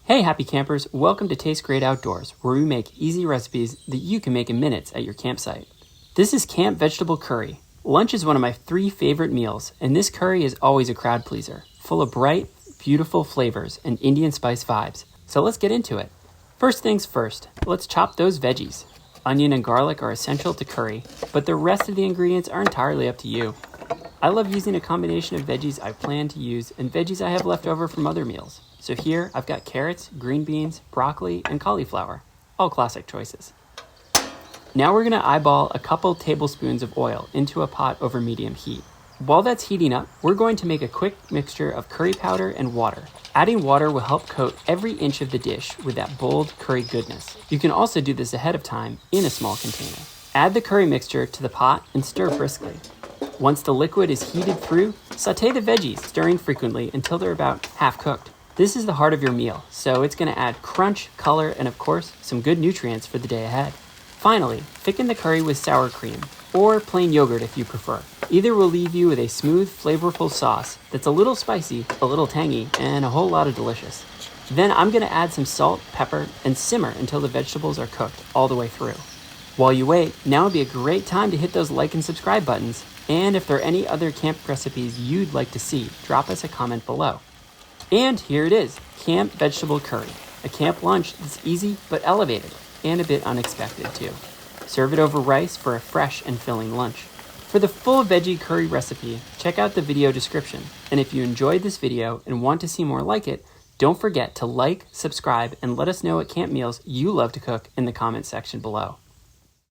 Hey happy campers, welcome to Taste Great Outdoors, where we make easy recipes that you can make in minutes at your campsite. This is camp vegetable curry. Lunch is one of my 3 favorite meals, and this curry is always a crowd pleaser, full of bright, beautiful flavors and Indian spice vibes. So let's get into it. First things first, let's chop those veggies. Onion and garlic are essential to curry, but the rest of the ingredients are entirely up to you. I love using a combination of veggies I plan to use and veggies I have left over from other meals. So here I've got carrots, green beans, broccoli, and cauliflower. All classic choices. Now we're going to eyeball a couple tablespoons of oil into a pot over medium heat. While that's heating up, we're going to make a quick mixture of curry powder and water. Adding water will help coat every inch of the dish with that bold curry goodness. You can also do this ahead of time in a small container. Add the curry mixture to the pot and stir briskly. Once the liquid is heated through, sauté the veggies, stirring frequently until they're about half cooked. This is the heart of your meal, so it's going to add crunch, color, and of course, some good nutrients for the day ahead. Finally, thicken the curry with sour cream, or plain yogurt if you prefer. Either will leave you with a smooth, flavorful sauce that's a little spicy, a little tangy, and a whole lot of delicious. Then I'm going to add some salt, pepper, and simmer until the vegetables are cooked all the way through. While you wait, now would be a great time to hit those like and subscribe buttons, and if there are any other camp recipes you'd like to see, drop us a comment below. And here it is, camp vegetable curry, a camp lunch that's easy but elevated, and a bit unexpected too. Serve it over rice for a fresh and filling lunch. For the full veggie curry recipe, check out the video description. And if you enjoyed this video and want to see more like it, don't forget to like, subscribe, and let us know what camp meals you love to cook in the comment section below.